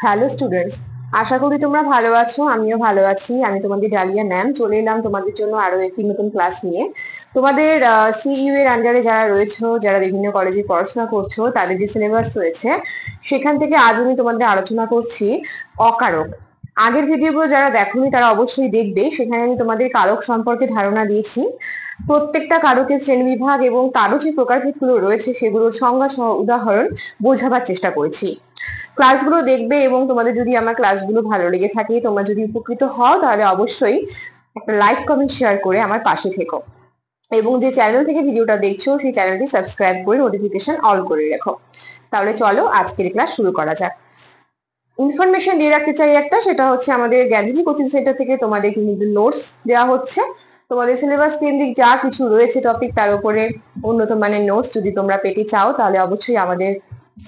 Hello students, আশা করি তোমরা ভালো আছো। আমিও ভালো আছি। আমি তোমাদের ডালিয়া ম্যাম চলে এলাম তোমাদের জন্য আরো একটি নতুন ক্লাস নিয়ে। তোমাদের সিইউ এর আন্ডারে যারা রয়েছে, যারা বিভিন্ন কলেজে পড়াশোনা করছো, তাদের যে সিলেবাস রয়েছে সেখান থেকে আজ আমি তোমাদের আলোচনা করছি অকারক। আগের ভিডিওগুলো যারা দেখোনি তারা অবশ্যই দেখবে। সেখানে আমি তোমাদের কারক সম্পর্কে ধারণা দিয়েছি। প্রত্যেকটা কারকের শ্রেণীবিভাগ এবং তারও যে প্রকারভেদগুলো রয়েছে সেগুলোর সংজ্ঞা সহ উদাহরণ বোঝাবার চেষ্টা করেছি। ক্লাসগুলো দেখবে এবং তোমাদের যদি আমার ক্লাসগুলো ভালো লেগে থাকে, তোমরা যদি উপকৃত হও, তাহলে অবশ্যই একটা লাইক কমেন্ট শেয়ার করে আমার পাশে থেকো এবং যে চ্যানেল থেকে ভিডিওটা দেখছো সেই চ্যানেলটি সাবস্ক্রাইব করে নোটিফিকেশন অল করে রাখো। তাহলে চলো আজকের ক্লাস শুরু করা যাক। ইনফরমেশন দিয়ে রাখতে চাই একটা, সেটা হচ্ছে আমাদের জ্ঞানজ্যোতি কোচিং সেন্টার থেকে তোমাদের কিন্তু নোটস দেওয়া হচ্ছে। তোমাদের সিলেবাস কেন্দ্রিক যা কিছু রয়েছে টপিক, তার উপরে উন্নত মানের নোটস যদি তোমরা পেতে চাও তাহলে অবশ্যই আমাদের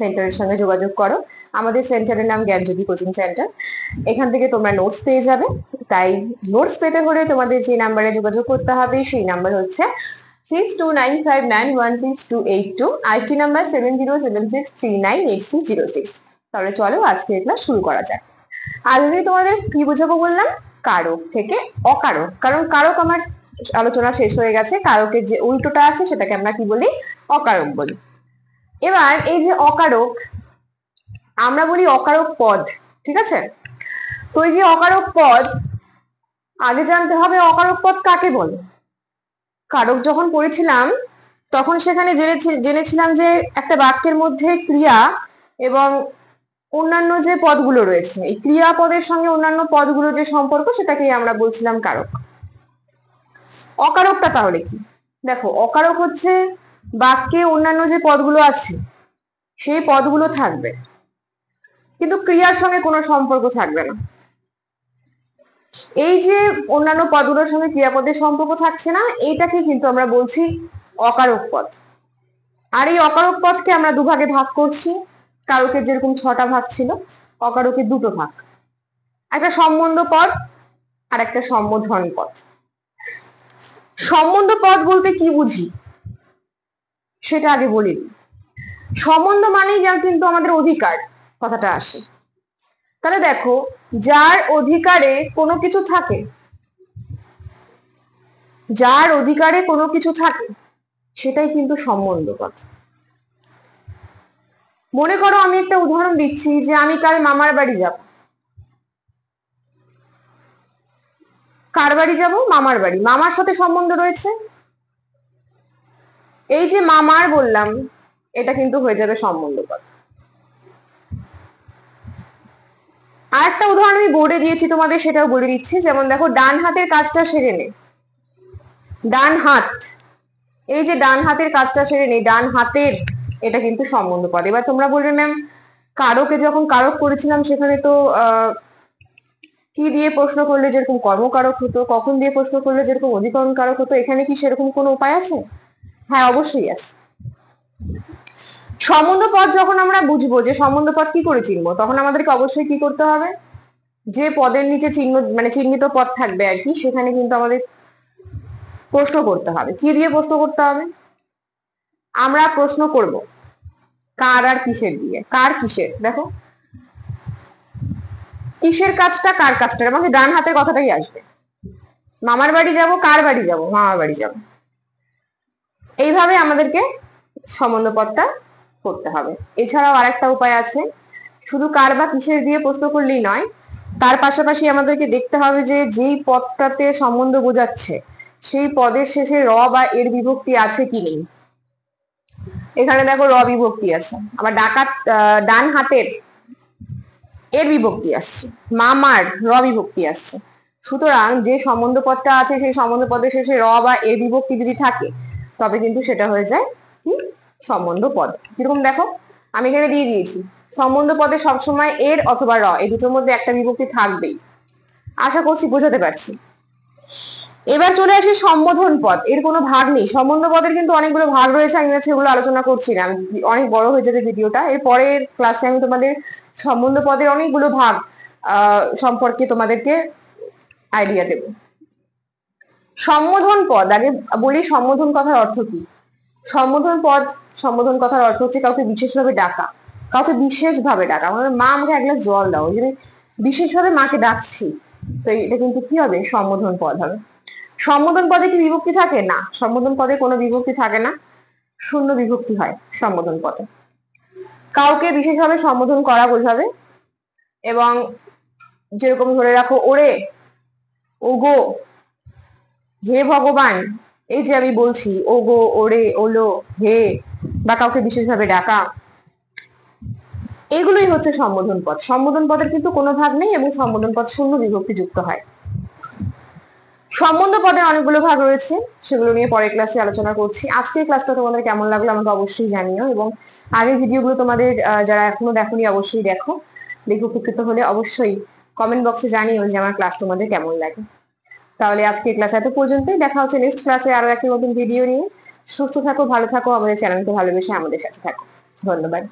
সেন্টারের সঙ্গে যোগাযোগ করো। আমাদের সেন্টারের নাম জ্ঞানজ্যোতি কোচিং সেন্টার। এখান থেকে তোমরা নোটস পেয়ে যাবে। তাই নোটস পেতে হলে তোমাদের যে নাম্বারে যোগাযোগ করতে হবে সেই নাম্বার হচ্ছে 6295916282, আরেকটি নাম্বার 7076398606। তাহলে চলো আজকে ক্লাস শুরু করা যাক। আজ আমি তোমাদের কি বোঝাবো বললাম? কারক থেকে অকারক। কারণ কারক আমার আলোচনা শেষ হয়ে গেছে, কারকের যে উল্টোটা আছে সেটাকে আমরা কি বলি? অকারক বলি। এবার এই যে অকারক, আমরা বলি অকারক পদ, ঠিক আছে? তো এই যে অকারক পদ, আগে জানতে হবে অকারক পদ কাকে বলে। কারক যখন পড়েছিলাম তখন সেখানে জেনেছিলাম যে একটা বাক্যের মধ্যে ক্রিয়া এবং অন্যান্য যে পদগুলো রয়েছে, এই ক্রিয়া পদের সঙ্গে অন্যান্য পদগুলো যে সম্পর্ক, সেটাকেই আমরা বলছিলাম কারক। অকারকটা তাহলে কি? দেখো, অকারক হচ্ছে বাক্যে অন্যান্য যে পদগুলো আছে সেই পদগুলো থাকবে, কিন্তু ক্রিয়ার সঙ্গে কোনো সম্পর্ক থাকবে না। এই যে অন্যান্য পদগুলোর সঙ্গে ক্রিয়াপদের সম্পর্ক থাকছে না, এইটাকে কিন্তু আমরা বলছি অকারক পদ। আর এই অকারক পদকে আমরা দুভাগে ভাগ করছি। কারকের যেরকম 6টা ভাগ ছিল, অকারকের 2টো ভাগ, একটা সম্বন্ধ পদ আর একটা সম্বোধন পদ। সম্বন্ধ পদ বলতে কি বুঝি সেটা আগে বলি। সম্বন্ধ মানেই যা কিন্তু আমাদের অধিকার কথাটা আসে। তাহলে দেখো, যার অধিকারে কোনো কিছু থাকে, যার অধিকারে কোনো কিছু থাকে সেটাই কিন্তু সম্বন্ধ পদ। মনে করো আমি একটা উদাহরণ দিচ্ছি যে আমি কাল মামার বাড়ি যাব। কার বাড়ি যাব? মামার বাড়ি। মামার সাথে সম্বন্ধ রয়েছে। এই যে মামার বললাম, এটা কিন্তু হয়ে যাবে সম্বন্ধ পদ। আর একটা উদাহরণ আমি বোর্ডে দিয়েছি তোমাদের, সেটাও বলে দিচ্ছি। যেমন দেখো, ডান হাতের কাজটা সেরে নে। ডান হাত, এই যে ডান হাতের কাজটা সেরে নে, ডান হাতের, এটা কিন্তু সম্বন্ধ পদ। এবার তোমরা বলবে ম্যাম, কারকে যখন কারক করেছিলাম সেখানে তো কি দিয়ে প্রশ্ন করলে যেরকম কর্মকারক হতো, কখন দিয়ে প্রশ্ন করলে যেরকম অধিকরণ কারক হতো, এখানে কি সেরকম কোনো উপায় আছে? হ্যাঁ, অবশ্যই আছে। সম্বন্ধ পদ যখন আমরা বুঝবো যে সম্বন্ধ পদ কি করে চিনবো, তখন আমাদেরকে অবশ্যই কি করতে হবে? যে পদের নিচে চিহ্ন মানে চিহ্নিত পদ থাকবে আর কি, সেখানে কিন্তু আমাদের প্রশ্ন করতে হবে। কি দিয়ে প্রশ্ন করতে হবে? আমরা প্রশ্ন করব কার আর কিসের দিয়ে। কার কিসের, দেখো কিসের কাজটা কার কাজটা, আমাকে ডান হাতের কথাটাই আসবে। মামার বাড়ি যাব, কার বাড়ি যাব? মামার বাড়ি যাব। এইভাবে আমাদেরকে সম্বন্ধ পদটা করতে হবে। এছাড়াও আরেকটা উপায় আছে, শুধু কার বা কিসের দিয়ে প্রশ্ন করলেই নয়, তার পাশাপাশি আমাদেরকে দেখতে হবে যে যেই পদটাতে সম্বন্ধ বোঝাচ্ছে সেই পদের শেষে র বা এর বিভক্তি আছে কি নেই। এখানে দেখো র বিভক্তি আছে, আবার ডান হাতের এর বিভক্তি আসছে, মামার র বিভক্তি আসছে। সুতরাং যে সম্বন্ধ পদটা আছে সেই সম্বন্ধ পদের শেষে র বা এর বিভক্তি যদি থাকে তবে কিন্তু সেটা হয়ে যায় কি? সম্বন্ধ পদ। কিরকম দেখো, আমি এখানে দিয়ে দিয়েছি সম্বন্ধ পদে সবসময় এর অথবা র, এই দুটোর মধ্যে একটা বিভক্তি থাকবেই। আশা করছি বোঝাতে পারছি। এবার চলে আসি সম্বোধন পদ। এর কোনো ভাগ নেই। সম্বন্ধ পদের কিন্তু অনেকগুলো ভাগ রয়েছে, আমি সেগুলো আলোচনা করছি না, অনেক বড় হয়ে যাবে ভিডিওটা। এর পরের ক্লাসে আমি তোমাদের সম্বন্ধ পদের অনেকগুলো ভাগ সম্পর্কে তোমাদেরকে আইডিয়া দেব। সম্বোধন পদ, আগে বলি সম্বোধন কথার অর্থ কি। সম্বোধন পদ, সম্বোধন কথার অর্থ হচ্ছে কাউকে বিশেষভাবে ডাকা, কাউকে বিশেষ ভাবে ডাকা, আমার মা আমাকে এক গ্লাস জল দাও, ওই জন্য বিশেষ ভাবে মাকে ডাকছি, তো এটা কিন্তু কি হবে, সম্বোধন পদ হবে। সম্বোধন পদে কি বিভক্তি থাকে? না, সম্বোধন পদে কোনো বিভক্তি থাকে না, শূন্য বিভক্তি হয় সম্বোধন পদে। কাউকে বিশেষভাবে সম্বোধন করা বোঝাবে, এবং যেরকম ধরে রাখো ওরে, ওগো, হে ভগবান, এই যে আমি বলছি ওগো, ওরে, ওলো, হে, বা কাউকে বিশেষভাবে ডাকা, এগুলোই হচ্ছে সম্বোধন পদ। সম্বোধন পদের কিন্তু কোনো ভাগ নেই এবং সম্বোধন পদ শূন্য বিভক্তি যুক্ত হয়। সম্বন্ধ পদের অনেকগুলো ভাগ রয়েছে, সেগুলো নিয়ে পরের ক্লাসে আলোচনা করছি। আজকের ক্লাসটা তোমাদের কেমন লাগলো আমাকে অবশ্যই জানিও, এবং আগের ভিডিওগুলো তোমাদের যারা এখনো দেখোনি অবশ্যই দেখো। দেখে উপকৃত হলে অবশ্যই কমেন্ট বক্সে জানিও যে আমার ক্লাস তোমাদের কেমন লাগে। তাহলে আজকের ক্লাস এত পর্যন্তই, দেখা হচ্ছে নেক্সট ক্লাসে আরো একটা নতুন ভিডিও নিয়ে। সুস্থ থাকো, ভালো থাকো, আমাদের চ্যানেলকে ভালোবেসে আমাদের সাথে থাকো। ধন্যবাদ।